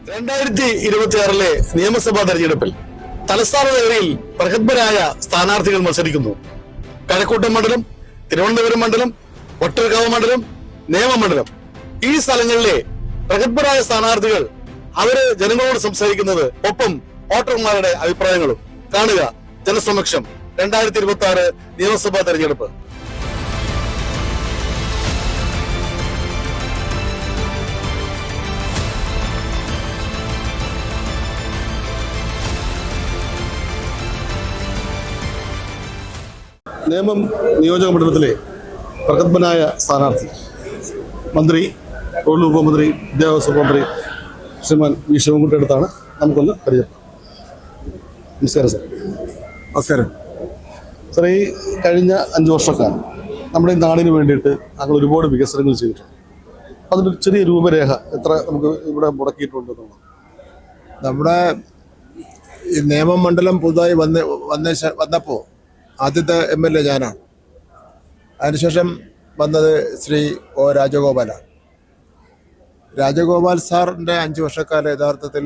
2026 നിയമസഭാ തെരഞ്ഞെടുപ്പിൽ തലസ്ഥാന നഗരിയിൽ പ്രഗത്ഭരായ സ്ഥാനാർത്ഥികൾ മത്സരിക്കുന്നു. കഴക്കൂട്ടം മണ്ഡലം, തിരുവനന്തപുരം മണ്ഡലം, വട്ടിയൂർക്കാവ് മണ്ഡലം, നേമമണ്ഡലം, ഈ സ്ഥലങ്ങളിലെ പ്രഗത്ഭരായ സ്ഥാനാർത്ഥികൾ അവര് ജനങ്ങളോട് സംസാരിക്കുന്നത്, ഒപ്പം വോട്ടർമാരുടെ അഭിപ്രായങ്ങളും. കാണുക ജനസമക്ഷം 2026 നിയമസഭാ തെരഞ്ഞെടുപ്പ്. നേമം നിയോജക മണ്ഡലത്തിലെ പ്രഗത്ഭനായ സ്ഥാനാർത്ഥി മന്ത്രി, തൊഴിൽ ഉപമന്ത്രി, വിദ്യാഭ്യാസ മന്ത്രി ശ്രീമാൻ വി ശിവൻകുട്ടിയുടെ അടുത്താണ് നമുക്കൊന്ന് പരിചയപ്പെടാം. നമസ്കാരം സാർ. നമസ്കാരം സാർ, ഈ കഴിഞ്ഞ 5 വർഷക്കാലം നമ്മുടെ ഈ നാടിന് വേണ്ടിയിട്ട് ഞങ്ങൾ ഒരുപാട് വികസനങ്ങൾ ചെയ്തിട്ടുണ്ട്. അതിൻ്റെ ഒരു ചെറിയ രൂപരേഖ എത്ര നമുക്ക് ഇവിടെ മുടക്കിയിട്ടുണ്ട് എന്നുള്ളത്. നമ്മുടെ ഈ നേമം മണ്ഡലം പുതുതായി വന്നപ്പോൾ ആദ്യത്തെ MLA ഞാനാണ്. അതിനുശേഷം വന്നത് ശ്രീ ഒ രാജഗോപാലാണ്. രാജഗോപാൽ സാറിൻ്റെ 5 വർഷക്കാലം യഥാർത്ഥത്തിൽ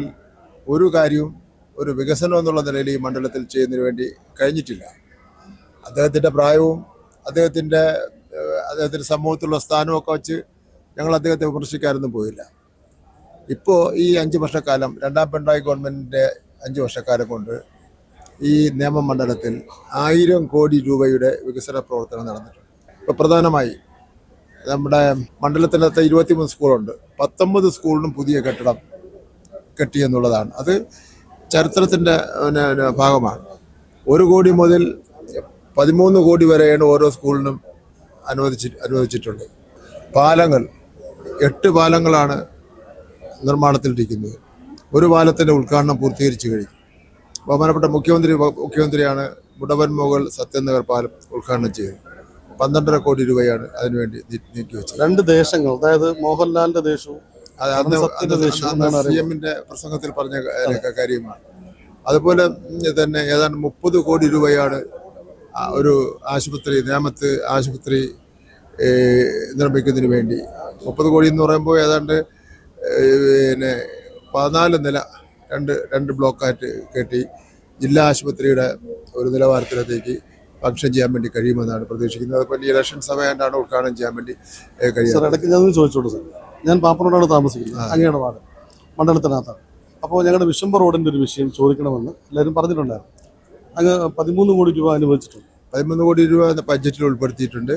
ഒരു കാര്യവും ഒരു വികസനം എന്നുള്ള നിലയിൽ ഈ മണ്ഡലത്തിൽ ചെയ്യുന്നതിന് വേണ്ടി കഴിഞ്ഞിട്ടില്ല. അദ്ദേഹത്തിൻ്റെ പ്രായവും അദ്ദേഹത്തിൻ്റെ സമൂഹത്തിലുള്ള സ്ഥാനമൊക്കെ വെച്ച് ഞങ്ങൾ അദ്ദേഹത്തെ വിമർശിക്കാനൊന്നും പോയില്ല. ഇപ്പോൾ ഈ 5 വർഷക്കാലം, രണ്ടാം പിണറായി ഗവൺമെൻറ്റിൻ്റെ 5 വർഷക്കാലം കൊണ്ട് ഈ നേമം മണ്ഡലത്തിൽ 1000 കോടി രൂപയുടെ വികസന പ്രവർത്തനം നടന്നിട്ടുണ്ട്. ഇപ്പോൾ പ്രധാനമായി നമ്മുടെ മണ്ഡലത്തിനകത്ത് 23 സ്കൂളുണ്ട്. 19 സ്കൂളിനും പുതിയ കെട്ടിടം കെട്ടിയെന്നുള്ളതാണ്. അത് ചരിത്രത്തിൻ്റെ ഭാഗമാണ്. 1 കോടി മുതൽ 13 കോടി വരെയാണ് ഓരോ സ്കൂളിനും അനുവദിച്ചിട്ടുള്ളത്. പാലങ്ങൾ 8 പാലങ്ങളാണ് നിർമ്മാണത്തിലിരിക്കുന്നത്. ഒരു പാലത്തിൻ്റെ ഉദ്ഘാടനം പൂർത്തീകരിച്ചു കഴിഞ്ഞു. ബഹുമാനപ്പെട്ട മുഖ്യമന്ത്രിയാണ് മുടവൻ മുകൾ സത്യനഗർ പാലം ഉദ്ഘാടനം ചെയ്തത്. 12.5 കോടി രൂപയാണ് അതിനുവേണ്ടി നീക്കിവെച്ചത്. 2 ദേശങ്ങൾ, അതായത് മോഹൻലാലിന്റെ ദേശവും CM-ന്റെ പ്രസംഗത്തിൽ പറഞ്ഞ കാര്യമാണ്. അതുപോലെ തന്നെ ഏതാണ്ട് 30 കോടി രൂപയാണ് ഒരു ആശുപത്രി, നേമത്ത് ആശുപത്രി നിർമ്മിക്കുന്നതിന് വേണ്ടി. 30 കോടി എന്ന് പറയുമ്പോൾ ഏതാണ്ട് 14 നില 2 ബ്ലോക്കായിട്ട് കെട്ടി ജില്ലാ ആശുപത്രിയുടെ ഒരു നിലവാരത്തിലേക്ക് ഫംഗ്ഷൻ ചെയ്യാൻ വേണ്ടി കഴിയുമെന്നാണ് പ്രതീക്ഷിക്കുന്നത്. അതുപോലെ ഇലക്ഷൻ സമയത്താണ് ഉദ്ഘാടനം ചെയ്യാൻ വേണ്ടി കഴിയുന്നത്. ഇടയ്ക്ക് ഞാൻ ചോദിച്ചോളൂ സാർ, ഞാൻ പാപ്പനോടാണ് താമസിക്കുന്നത്, അങ്ങയുടെ വാർഡ് മണ്ഡലത്തിനകത്താണ്. അപ്പോൾ ഞങ്ങളുടെ വിശംബർ റോഡിൻ്റെ ഒരു വിഷയം ചോദിക്കണമെന്ന് എല്ലാവരും പറഞ്ഞിട്ടുണ്ടായിരുന്നു. അങ്ങ് 13 കോടി രൂപ അനുവദിച്ചിട്ടുണ്ട്. 13 കോടി രൂപ ബഡ്ജറ്റിൽ ഉൾപ്പെടുത്തിയിട്ടുണ്ട്.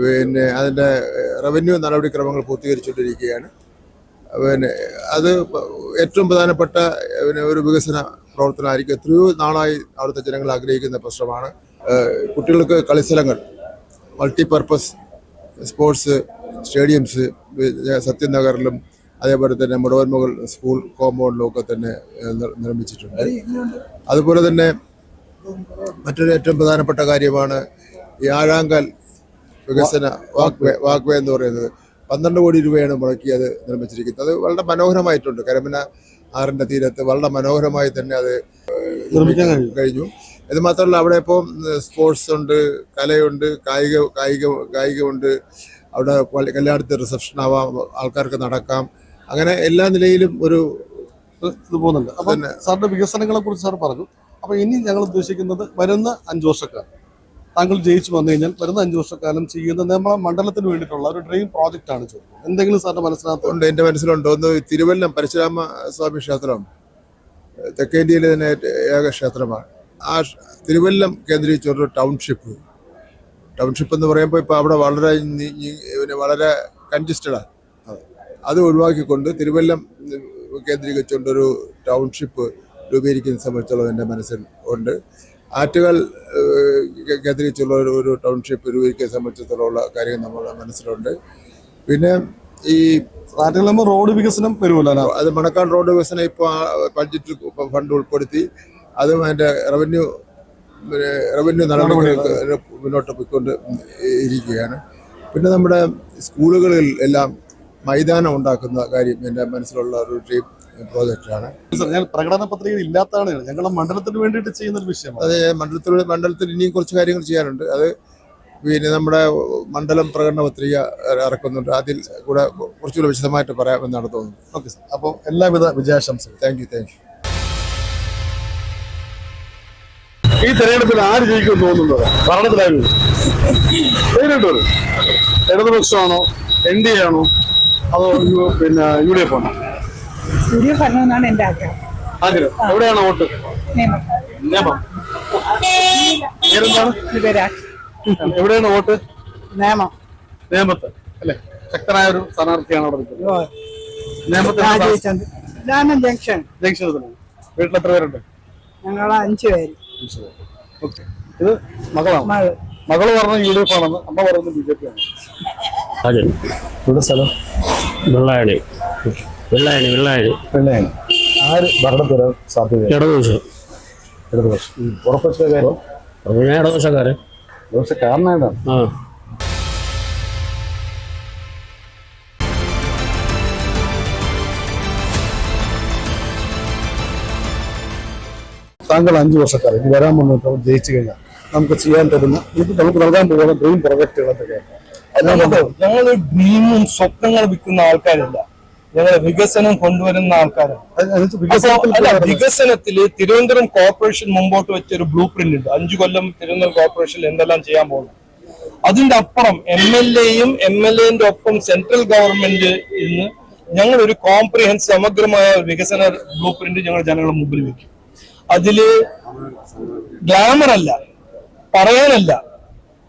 പിന്നെ അതിൻ്റെ റവന്യൂ നടപടിക്രമങ്ങൾ പൂർത്തീകരിച്ചുകൊണ്ടിരിക്കുകയാണ്. അത് ഏറ്റവും പ്രധാനപ്പെട്ട ഒരു വികസന പ്രവർത്തനമായിരിക്കും. എത്രയോ നാളായി അവിടുത്തെ ജനങ്ങൾ ആഗ്രഹിക്കുന്ന പ്രശ്നമാണ്. കുട്ടികൾക്ക് കളിസ്ഥലങ്ങൾ, മൾട്ടിപർപ്പസ് സ്പോർട്സ് സ്റ്റേഡിയംസ് സത്യനഗറിലും അതേപോലെ തന്നെ മുടവൻമുകൾ സ്കൂൾ കോമ്പൗണ്ടിലും ഒക്കെ തന്നെ നിർമ്മിച്ചിട്ടുണ്ട്. അതുപോലെ തന്നെ മറ്റൊരു ഏറ്റവും പ്രധാനപ്പെട്ട കാര്യമാണ് ഈ ആഴാങ്കൽ വികസന വാക്വേ എന്ന് പറയുന്നത്. 12 കോടി രൂപയാണ് മുടക്കി അത് നിർമ്മിച്ചിരിക്കുന്നത്. അത് വളരെ മനോഹരമായിട്ടുണ്ട്. കരമന ആറിൻ്റെ തീരത്ത് വളരെ മനോഹരമായി തന്നെ അത് നിർമ്മിക്കാൻ കഴിഞ്ഞു. ഇത് മാത്രമല്ല, അവിടെ ഇപ്പോൾ സ്പോർട്സ് ഉണ്ട്, കലയുണ്ട്, കായികമുണ്ട്. അവിടെ കല്യാണത്തിൽ റിസപ്ഷൻ ആവാം, ആൾക്കാർക്ക് നടക്കാം, അങ്ങനെ എല്ലാ നിലയിലും ഒരു ഇത് പോകുന്നുണ്ട്. അപ്പം സാറിൻ്റെ വികസനങ്ങളെ കുറിച്ച് സാർ പറഞ്ഞു. അപ്പോൾ ഇനി ഞങ്ങൾ ഉദ്ദേശിക്കുന്നത് വരുന്ന 5 വർഷക്കാലം താങ്കൾ ജയിച്ചു വന്നു കഴിഞ്ഞാൽ വരുന്ന 5 വർഷക്കാലം ചെയ്യുന്ന നമ്മുടെ മണ്ഡലത്തിന് വേണ്ടിയിട്ടുള്ള ഒരു ഡ്രീം പ്രോജക്റ്റ് ആണ് ചോദിക്കുന്നത്. എന്തെങ്കിലും സാറിന്റെ മനസ്സിനകത്തുണ്ട്? എൻ്റെ മനസ്സിലുണ്ട്. ഒന്ന് തിരുവല്ലം പരശുരാമ സ്വാമി ക്ഷേത്രം തെക്കേ ഇന്ത്യയിലെ തന്നെ ഏക ക്ഷേത്രമാണ്. ആ തിരുവല്ലം കേന്ദ്രീകരിച്ചൊരു ടൗൺഷിപ്പ് എന്ന് പറയുമ്പോൾ ഇപ്പോൾ അവിടെ വളരെ കൺജസ്റ്റഡാണ്. അത് ഒഴിവാക്കിക്കൊണ്ട് തിരുവല്ലം കേന്ദ്രീകരിച്ചുകൊണ്ടൊരു ടൗൺഷിപ്പ് രൂപീകരിക്കുന്ന സംബന്ധിച്ചുള്ള എൻ്റെ മനസ്സിൽ ഉണ്ട്. ആറ്റുകൾ കേന്ദ്രീകരിച്ചുള്ള ഒരു ടൗൺഷിപ്പ് രൂപീകരിക്കാൻ സംബന്ധിച്ചിടത്തോളം കാര്യം നമ്മുടെ മനസ്സിലുണ്ട്. പിന്നെ ഈ ആറ്റുകൾ റോഡ് വികസനം വരുമല്ലോ, അത് മണക്കാട് റോഡ് വികസനം ഇപ്പോൾ ബഡ്ജറ്റിൽ ഫണ്ട് ഉൾപ്പെടുത്തി അതും അതിൻ്റെ റവന്യൂ നടപടികൾക്ക് മുന്നോട്ട് പോയിക്കൊണ്ട് ഇരിക്കുകയാണ്. പിന്നെ നമ്മുടെ സ്കൂളുകളിൽ എല്ലാം മൈതാനം ഉണ്ടാക്കുന്ന കാര്യം എൻ്റെ മനസ്സിലുള്ള ഒരു ഡ്രീം പ്രോജക്റ്റാണ്. ഞാൻ പ്രകടന പത്രിക ഇല്ലാത്തതാണ് ഞങ്ങളുടെ മണ്ഡലത്തിന് വേണ്ടിയിട്ട് ചെയ്യുന്ന ഒരു വിഷയമാണ്. അതെ, മണ്ഡലത്തിൽ ഇനിയും കുറച്ച് കാര്യങ്ങൾ ചെയ്യാനുണ്ട്. അത് പിന്നെ നമ്മുടെ മണ്ഡലം പ്രകടന പത്രിക ഇറക്കുന്നുണ്ട്. അതിൽ കൂടെ കുറച്ചുകൂടെ വിശദമായിട്ട് പറയാമെന്നാണ് തോന്നുന്നത്. Okay sir. അപ്പോൾ എല്ലാവിധ വിജയാശംസകൾ. Thank you. ഈ തെരഞ്ഞെടുപ്പിൽ ആര് ജയിക്കുമെന്ന് തോന്നുന്നത്? ഭരണത്തിലായിരുന്നു നേരിട്ടൊരു ഇടതുപക്ഷമാണോ, NDA ആണോ, അതോ പിന്നെ UDF ആണോ? UDF ആണെന്നാണ് എൻ്റെ ആഗ്രഹം. എവിടെയാണ് വോട്ട്? നേമം. പേരെന്താണ്? എവിടെയാണ് വോട്ട്? നേമത്ത് അല്ലെ? ശക്തനായ ഒരു സ്ഥാനാർത്ഥിയാണ് അവിടെ നിൽക്കുന്നത്. നേമത്ത് ജംഗ്ഷൻ. വീട്ടിൽ എത്ര പേരുണ്ട്? ഞങ്ങൾ 5 പേര്. ഓക്കെ. ഇത് മകളാണ്. മകള് പറഞ്ഞ UDF ആണെന്ന്, അമ്മ പറയുന്നത് BJP ആണ്. ഇവിടെ സ്ഥലം വെള്ളായണി. ആര് ഭരണം തരാൻ സാധ്യത? ഇടതുപക്ഷം. ഉറപ്പിച്ച കാര്യം ഇടതുപക്ഷക്കാരൻ. ഇടതുപക്ഷക്കാരനായിട്ടാണ്. താങ്കൾ 5 വർഷക്കാലം ഇനി വരാൻ വന്നിട്ട് ജയിച്ചു കഴിഞ്ഞാൽ നമുക്ക് ചെയ്യാൻ തരുന്ന, നമുക്ക് നൽകാൻ പോകുന്ന ഡ്രീം പ്രൊജക്ടുകൾ എന്തൊക്കെയാണ്? ഞങ്ങൾ ഡ്രീമും സ്വപ്നങ്ങൾ വിൽക്കുന്ന ആൾക്കാരല്ല, ഞങ്ങൾ വികസനം കൊണ്ടുവരുന്ന ആൾക്കാരാണ്. വികസനത്തില് തിരുവനന്തപുരം കോർപ്പറേഷൻ മുമ്പോട്ട് വെച്ച ഒരു ബ്ലൂ പ്രിന്റ് ഉണ്ട്. 5 കൊല്ലം തിരുവനന്തപുരം കോർപ്പറേഷനിൽ എന്തെല്ലാം ചെയ്യാൻ പോകുന്നു. അതിന്റെ അപ്പുറം MLAയും MLAന്റെ ഒപ്പം സെൻട്രൽ ഗവൺമെന്റ് ഇന്ന് ഞങ്ങൾ ഒരു കോംപ്രിഹെൻസ് സമഗ്രമായ വികസന ബ്ലൂ പ്രിന്റ് ഞങ്ങൾ ജനങ്ങളുടെ മുമ്പിൽ വെക്കും. അതില് ഗ്ലാമർ അല്ല, പറയാനല്ല,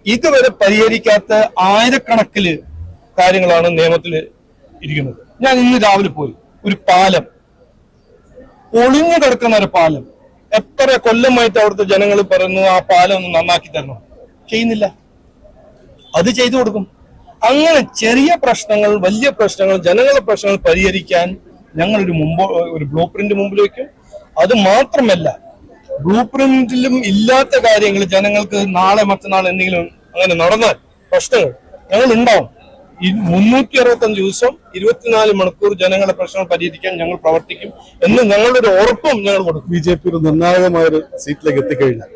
ഇതുവരെ പരിഹരിക്കാത്ത ആയിരക്കണക്കില് കാര്യങ്ങളാണ് നിയമത്തില് ഇരിക്കുന്നത്. ഞാൻ ഇന്ന് രാവിലെ പോയി, ഒരു പാലം, ഒളിഞ്ഞു കിടക്കുന്ന ഒരു പാലം, എത്ര കൊല്ലമായിട്ട് അവിടുത്തെ ജനങ്ങൾ പറയുന്നു ആ പാലം ഒന്ന് നന്നാക്കി തരണം, ചെയ്യുന്നില്ല. അത് ചെയ്തു കൊടുക്കും. അങ്ങനെ ചെറിയ പ്രശ്നങ്ങൾ, വലിയ പ്രശ്നങ്ങൾ, ജനങ്ങളുടെ പ്രശ്നങ്ങൾ പരിഹരിക്കാൻ ഞങ്ങളൊരു ഒരു ബ്ലൂ പ്രിന്റ് മുമ്പിൽ വയ്ക്കും. അത് മാത്രമല്ല, ബ്ലൂ പ്രിന്റിലും ഇല്ലാത്ത കാര്യങ്ങൾ ജനങ്ങൾക്ക് നാളെ മറ്റന്നാൾ എന്തെങ്കിലും അങ്ങനെ നടന്നാൽ പ്രശ്നങ്ങൾ ഞങ്ങൾ ഉണ്ടാവും. 365 ദിവസം 24 മണിക്കൂർ ജനങ്ങളുടെ പ്രശ്നങ്ങൾ പരിഹരിക്കാൻ ഞങ്ങൾ പ്രവർത്തിക്കും എന്ന് ഞങ്ങളുടെ ഒരു ഉറപ്പും ഞങ്ങൾ കൊടുക്കും. BJP ഒരു നിർണായകമായൊരു സീറ്റിലേക്ക് എത്തിക്കഴിഞ്ഞാൽ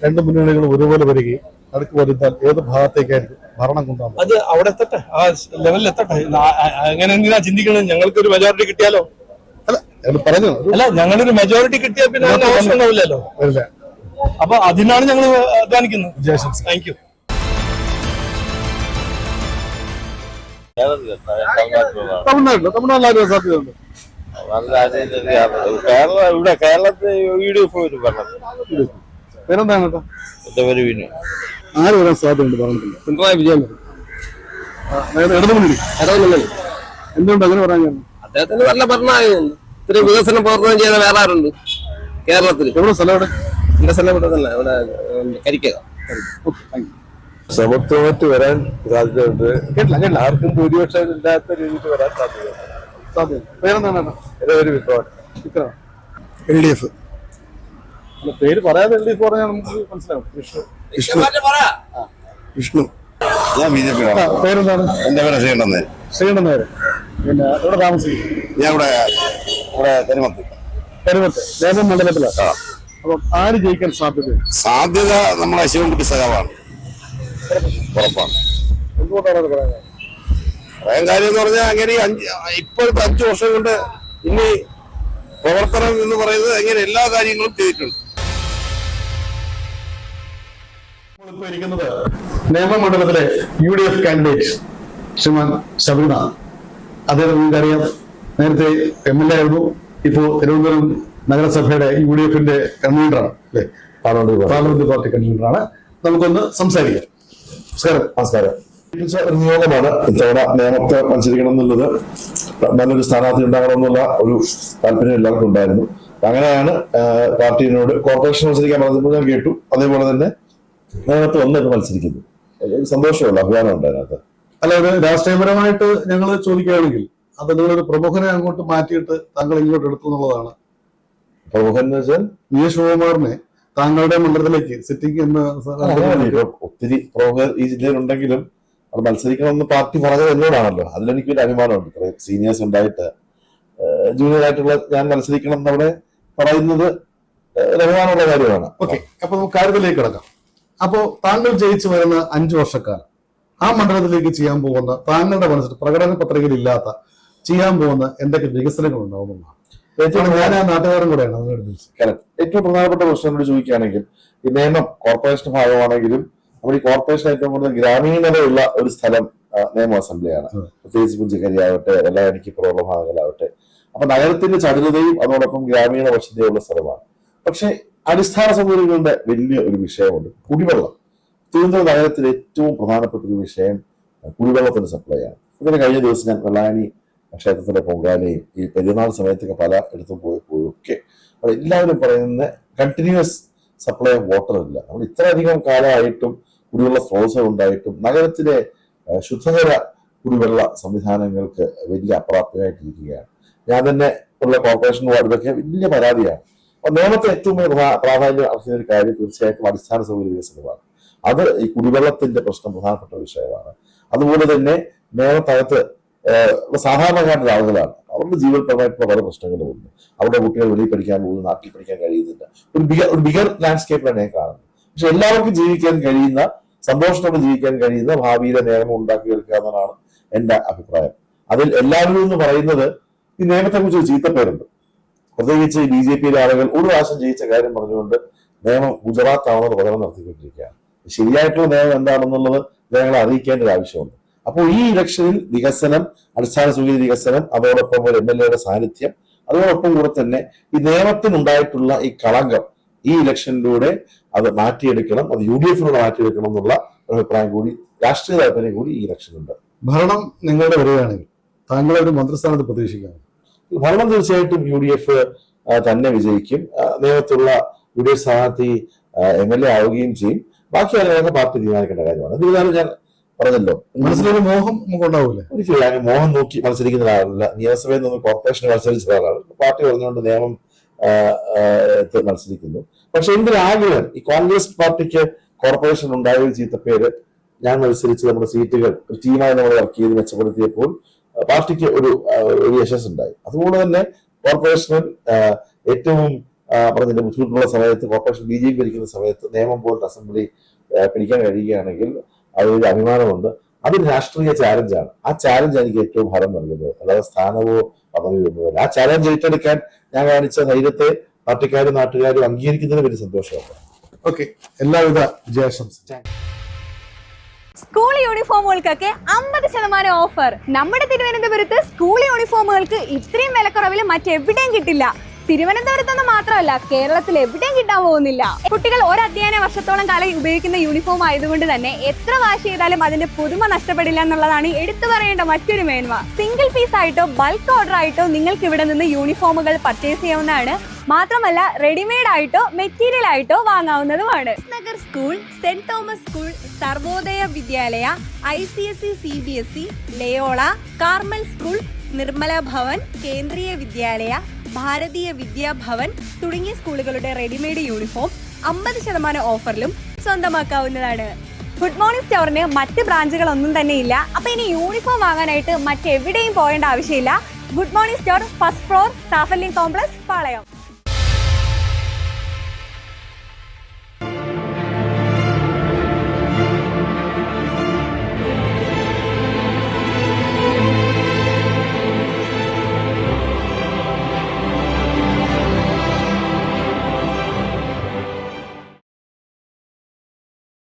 2 മുന്നണികളും ഒരുപോലെ വരികയും അടുത്ത് വരുത്താൻ ഏത് ഭാഗത്തേക്കായിരിക്കും ഭരണം കൊണ്ടുപോകുന്നത്? അത് അവിടെ എത്തട്ടെ, ആ ലെവലിൽ എത്തട്ടെ. അങ്ങനെ എന്തിനാ ചിന്തിക്കുന്നത്? ഞങ്ങൾക്കൊരു മെജോറിറ്റി കിട്ടിയാലോ? പറഞ്ഞു അല്ല, ഞങ്ങളൊരു മെജോറിറ്റി കിട്ടിയാൽ പിന്നെ അതിന് ആവശ്യം ഉണ്ടാവില്ലല്ലോ. അപ്പൊ അതിനാണ് ഞങ്ങൾ അധ്വാനിക്കുന്നത്. Thank you. തമിഴ്നാട്ടിലാരും സാധ്യതയുണ്ട്. ഇവിടെ കേരളത്തിൽ UDF വരും ഭരണം. പേരെന്താണ് കേട്ടോ? എന്റെ പേര് വിനു. ആര് വരാൻ സാധ്യതയുണ്ട് ഭരണത്തിൽ? പിണറായി വിജയൻ വരും. ഇടതുമുന്നണി. എന്തുകൊണ്ട് അങ്ങനെ പറയാൻ കാരണം? അദ്ദേഹത്തിന് നല്ല ഭരണമായിരുന്നു. ഇത്തിരി വികസനം പ്രവർത്തനം ചെയ്ത വേറെ ആരുണ്ട് കേരളത്തിൽ? എവിടെ സ്ഥലം? എവിടെ? എന്റെ സ്ഥലം ഇവിടെ തന്നെ, ഇവിടെ കരിക്കുക. സമത്വമായിട്ട് വരാൻ സാധ്യതയുണ്ട്. കേട്ടില്ല. ആർക്കും ഭൂരിപക്ഷം ഇല്ലാത്ത രീതിക്ക് വരാൻ സാധ്യത. പേരെന്താണ്? എന്റെ പേര് വിക്രമൻ. LDF. പേര് പറയാതെ LDF പറഞ്ഞാൽ നമുക്ക് മനസ്സിലാവും. വിഷ്ണു. ഞാൻ BJP. പേരെന്താണ്? എന്റെ പേര് ശ്രീകണ്ഠൻ. ശ്രീകണ്ഠൻ നേരെ. പിന്നെ എവിടെ താമസിക്കും? ഞാൻ ഇവിടെ കരിമത്ത് നേമം മണ്ഡലത്തിലാണ്. അപ്പം ആര് ജയിക്കാൻ സാധ്യത നമ്മളെ ശിവൻകുട്ടി സഖാവാണ്. ഉറപ്പാണ്. എന്തുകൊണ്ടാണ് അത് പറയാൻ? പറയാൻ കാര്യം എന്ന് പറഞ്ഞാൽ അങ്ങനെ ഇപ്പോഴത്തെ 5 വർഷം കൊണ്ട് ഇനി പ്രവർത്തനം എന്ന് പറയുന്നത് അങ്ങനെ എല്ലാ കാര്യങ്ങളും ചെയ്തിട്ടുണ്ട്. നമ്മളിപ്പോ ഇരിക്കുന്നത് നേമം മണ്ഡലത്തിലെ UDF കാൻഡിഡേറ്റ് ശ്രീമാൻ ശബരിനാഥ്. അദ്ദേഹം നിങ്ങൾക്കറിയാം, നേരത്തെ MLA ആയിരുന്നു. ഇപ്പോ തിരുവനന്തപുരം നഗരസഭയുടെ UDFന്റെ കൺവീനറാണ്, അല്ലെ? പാർലമെന്റ് പാർട്ടി കൺവീനറാണ്. നമുക്കൊന്ന് സംസാരിക്കാം. നമസ്കാരം. ഒരു നിയോഗമാണ് ഇത്തവണ നേമത്തെ മത്സരിക്കണം എന്നുള്ളത്. നല്ലൊരു സ്ഥാനാർത്ഥി ഉണ്ടാകണമെന്നുള്ള ഒരു താല്പര്യം എല്ലാവർക്കും ഉണ്ടായിരുന്നു. അങ്ങനെയാണ് പാർട്ടിയോട് കോർപ്പറേഷൻ മത്സരിക്കാൻ പറഞ്ഞപ്പോൾ ഞാൻ കേട്ടു. അതേപോലെ തന്നെ നേമത്ത് വന്നിട്ട് മത്സരിക്കുന്നു. സന്തോഷമുള്ള അഭിമാനം ഉണ്ട് അതിനകത്ത്. അല്ലാതെ രാഷ്ട്രീയപരമായിട്ട് ഞങ്ങൾ ചോദിക്കുകയാണെങ്കിൽ അത് നിങ്ങളൊരു പ്രമുഖനെ അങ്ങോട്ട് മാറ്റിയിട്ട് താങ്കൾ ഇങ്ങോട്ട് എടുത്തു എന്നുള്ളതാണ്. പ്രമുഖൻ എന്ന് വെച്ചാൽ VS ശിവകുമാറിനെ താങ്കളുടെ മണ്ഡലത്തിലേക്ക് സിറ്റിംഗ് എന്ന് ഒത്തിരി പ്രമുഖർ ഈ ജില്ലയിലുണ്ടെങ്കിലും അത് മത്സരിക്കണമെന്ന് പാർട്ടി പറഞ്ഞത് എന്നോടാണല്ലോ. അതിലെനിക്ക് ഒരു അനുമാനമുണ്ട്. കുറെ സീനിയേഴ്സ് ഉണ്ടായിട്ട് ജൂനിയർ ആയിട്ടുള്ള ഞാൻ മത്സരിക്കണം എന്നവിടെ പറയുന്നത് ബഹുമാനമുള്ള കാര്യമാണ്. ഓക്കെ. അപ്പൊ നമുക്ക് കാര്യത്തിലേക്ക് കിടക്കാം. അപ്പോൾ താങ്കൾ ജയിച്ചു വരുന്ന 5 വർഷക്കാലം ആ മണ്ഡലത്തിലേക്ക് ചെയ്യാൻ പോകുന്ന താങ്കളുടെ മനസ്സിൽ പ്രകടന പത്രികയിൽ ഇല്ലാത്ത ചെയ്യാൻ പോകുന്ന എന്തൊക്കെ വികസനങ്ങൾ ഉണ്ടാവുന്നതാണ്? ഞാൻ ആ നാട്ടുകാരൻ കൂടെയാണ് അതിനോട് ചോദിച്ചത്. ഏറ്റവും പ്രധാനപ്പെട്ട പ്രശ്നങ്ങൾ ചോദിക്കുകയാണെങ്കിൽ ഈ നിയമം കോർപ്പറേഷൻ ഭാഗമാണെങ്കിലും നമ്മുടെ ഈ കോർപ്പറേഷൻ ഏറ്റവും കൂടുതൽ ഗ്രാമീണതയുള്ള ഒരു സ്ഥലം നിയമ അസംബ്ലിയാണ്. പ്രത്യേകിച്ച് പുഞ്ചക്കരിയാവട്ടെ വെള്ളായണിക്കിപ്പുറമുള്ള ഭാഗങ്ങളാവട്ടെ. അപ്പൊ നഗരത്തിന്റെ ചടുലതയും അതോടൊപ്പം ഗ്രാമീണ വശതയുള്ള സ്ഥലമാണ്. പക്ഷെ അടിസ്ഥാന സൗകര്യങ്ങളുടെ വലിയ ഒരു വിഷയമുണ്ട്, കുടിവെള്ളം. തിരുവനന്തപുരം നഗരത്തിലെ ഏറ്റവും പ്രധാനപ്പെട്ട ഒരു വിഷയം കുടിവെള്ളത്തിന്റെ സപ്ലൈ ആണ്. ഇതിന് കഴിഞ്ഞ ദിവസം ഞാൻ വെള്ളായണി ക്ഷേത്രത്തിന്റെ പൊങ്കാലയും ഈ പെരുന്നാൾ സമയത്തൊക്കെ പല ഇടത്തും പോയപ്പോഴും ഒക്കെ അവിടെ എല്ലാവരും പറയുന്ന കണ്ടിന്യൂസ് സപ്ലൈ ഓഫ് വാട്ടർ ഇല്ല. നമ്മൾ ഇത്രയധികം കാലമായിട്ടും കുടിവെള്ള സ്രോതസ്സുകൾ ഉണ്ടായിട്ടും നഗരത്തിലെ ശുദ്ധജല കുടിവെള്ള സംവിധാനങ്ങൾക്ക് വലിയ അപ്രാപ്യമായിട്ടിരിക്കുകയാണ്. ഞാൻ തന്നെ ഉള്ള കോർപ്പറേഷൻ വാർഡിലൊക്കെ വലിയ പരാതിയാണ്. അപ്പൊ നിയമത്തെ ഏറ്റവും പ്രാധാന്യം അർഹിക്കുന്ന ഒരു കാര്യം തീർച്ചയായിട്ടും അടിസ്ഥാന സൗകര്യ വികസനമാണ്. അത് ഈ കുടിവെള്ളത്തിന്റെ പ്രശ്നം പ്രധാനപ്പെട്ട വിഷയമാണ്. അതുപോലെ തന്നെ നിയമത്തകത്ത് സാധാരണക്കാരുടെ ആളുകളാണ്, അവരുടെ ജീവിതപരമായിട്ടുള്ള പല പ്രശ്നങ്ങളും ഉണ്ട്. അവരുടെ കുട്ടികൾ വെളിയിൽ പഠിക്കാൻ പോകുന്നു, നാട്ടിൽ പഠിക്കാൻ കഴിയുന്നില്ല. ഒരു ബിഗർ ലാൻഡ്സ്കേപ്പിലാണ് ഞാൻ കാണുന്നത്. പക്ഷെ എല്ലാവർക്കും ജീവിക്കാൻ കഴിയുന്ന, സന്തോഷത്തോടെ ജീവിക്കാൻ കഴിയുന്ന ഭാവിയിലെ നിയമം ഉണ്ടാക്കിയെടുക്കുക എന്നതാണ് എന്റെ അഭിപ്രായം. അതിൽ എല്ലാവരും എന്ന് പറയുന്നത് ഈ നിയമത്തെ കുറിച്ച് ഒരു ചീത്തപ്പേരുണ്ട്. പ്രത്യേകിച്ച് BJP ആളുകൾ ഒരു പ്രാവശ്യം ജയിച്ച കാര്യം പറഞ്ഞുകൊണ്ട് നിയമം ഗുജറാത്ത് ആണെന്ന് പ്രചരണം നടത്തിക്കൊണ്ടിരിക്കുകയാണ്. ശരിയായിട്ടുള്ള നിയമം എന്താണെന്നുള്ളത് ജനങ്ങളെ അറിയിക്കേണ്ട ഒരു ആവശ്യമുണ്ട്. അപ്പോൾ ഈ ഇലക്ഷനിൽ വികസനം, അടിസ്ഥാന സൗകര്യ വികസനം, അതോടൊപ്പം ഒരു MLA സാന്നിധ്യം, അതോടൊപ്പം കൂടെ തന്നെ ഈ നിയമത്തിനുണ്ടായിട്ടുള്ള ഈ കളങ്കം ഈ ഇലക്ഷനിലൂടെ അത് മാറ്റിയെടുക്കണം, അത് UDF മാറ്റിയെടുക്കണം എന്നുള്ള ഒരു അഭിപ്രായം കൂടി, രാഷ്ട്രീയ താല്പര്യം കൂടി ഈ ഇലക്ഷനുണ്ട്. ഭരണം നിങ്ങളുടെ വരികയാണെങ്കിൽ താങ്കളെ ഒരു മന്ത്രിസ്ഥാനത്ത് പ്രതീക്ഷിക്കാം? ഭരണം തീർച്ചയായിട്ടും UDF തന്നെ വിജയിക്കും. നിയമത്തിലുള്ള UDF സ്ഥാനാർത്ഥി MLA ആവുകയും ചെയ്യും. ബാക്കി കാര്യങ്ങളൊക്കെ പാർട്ടി തീരുമാനിക്കേണ്ട കാര്യമാണ്. എന്നിരുന്നാലും ഞാൻ പറഞ്ഞല്ലോ, മനസ്സിലൊരു മോഹം ഉണ്ടാവൂലേ? ഒരിക്കലും ഞാൻ മോഹം നോക്കി മത്സരിക്കുന്ന ആളല്ല. നിയമസഭയിൽ നിന്ന് കോർപ്പറേഷന് മത്സരിച്ച ആളാണ്. പാർട്ടി പറഞ്ഞുകൊണ്ട് നിയമം മത്സരിക്കുന്നു. പക്ഷെ എന്റെ ഒരു ആഗ്രഹം, ഈ കോൺഗ്രസ് പാർട്ടിക്ക് കോർപ്പറേഷൻ ഉണ്ടായ ഒരു ചീത്തപ്പേര്, ഞാൻ മത്സരിച്ച് നമ്മുടെ സീറ്റുകൾ ഒരു ടീമായി നമ്മൾ വർക്ക് ചെയ്ത് മെച്ചപ്പെടുത്തിയപ്പോൾ പാർട്ടിക്ക് ഒരു യശസ് ഉണ്ടായി. അതുകൊണ്ട് തന്നെ കോർപ്പറേഷനിൽ ഏറ്റവും പറഞ്ഞതിന്റെ ബുദ്ധിമുട്ടുള്ള സമയത്ത്, കോർപ്പറേഷൻ BJP ഭരിക്കുന്ന സമയത്ത് നിയമം പോലത്തെ അസംബ്ലി പിടിക്കാൻ കഴിയുകയാണെങ്കിൽ അതൊരു അഭിമാനമുണ്ട്. അതൊരു രാഷ്ട്രീയ ചാലഞ്ചാണ്. ആ ചാലഞ്ച് എനിക്ക് ഏറ്റവും ഫലം നൽകുന്നത്, അല്ലാതെ സ്ഥാനമോ പദവിയോ ഒന്നുമല്ല. ആ ചാലഞ്ച് ഏറ്റെടുക്കാൻ ഞാൻ കാണിച്ച ധൈര്യത്തെ പാർട്ടിക്കാരും നാട്ടുകാരും അംഗീകരിക്കുന്നതിന് വലിയ സന്തോഷമുണ്ട്. ഓക്കെ, എല്ലാവിധ വിജയാശംസ. School യൂണിഫോമുകൾക്കൊക്കെ 50% offer. നമ്മുടെ തിരുവനന്തപുരത്ത് സ്കൂൾ യൂണിഫോമുകൾക്ക് ഇത്രയും വിലക്കുറവിൽ മറ്റെവിടെയും കിട്ടില്ല. തിരുവനന്തപുരത്ത് മാത്രമല്ല, കേരളത്തിൽ എവിടെയും കിട്ടാൻ പോകുന്നില്ല. കുട്ടികൾ ഒരു അധ്യയന വർഷത്തോളം കാലം ഉപയോഗിക്കുന്ന യൂണിഫോം ആയതുകൊണ്ട് തന്നെ എത്ര വാഷ് ചെയ്താലും അതിന്റെ പുതുമ നഷ്ടപ്പെടില്ല എന്നുള്ളതാണ് എടുത്തു പറയേണ്ട മറ്റൊരു മേന്മ. സിംഗിൾ പീസ് ആയിട്ടോ ബൾക്ക് ഓർഡർ ആയിട്ടോ നിങ്ങൾക്ക് ഇവിടെ നിന്ന് യൂണിഫോമുകൾ പർച്ചേസ് ചെയ്യാവുന്നതാണ്. മാത്രമല്ല റെഡിമെയ്ഡ് ആയിട്ടോ മെറ്റീരിയൽ ആയിട്ടോ വാങ്ങാവുന്നതുമാണ്. Nagar school, saint Thomas school, Sarvodaya Vidyalaya, ICSE CBSE, Loyola, Carmel school, Nirmala Bhavan, Kendriya Vidyalaya, Bharatiya Vidya Bhavan തുടങ്ങിയ സ്കൂളുകളുടെ റെഡിമെയ്ഡ് യൂണിഫോം 50% ഓഫറിലും സ്വന്തമാക്കാവുന്നതാണ്. ഗുഡ് മോർണിംഗ് സ്റ്റോറിന് മറ്റ് ബ്രാഞ്ചുകളൊന്നും തന്നെ ഇല്ല. അപ്പൊ ഇനി യൂണിഫോം വാങ്ങാനായിട്ട് മറ്റെവിടെയും പോകേണ്ട ആവശ്യമില്ല. Good morning store, first floor, Saphalyam complex, പാളയം.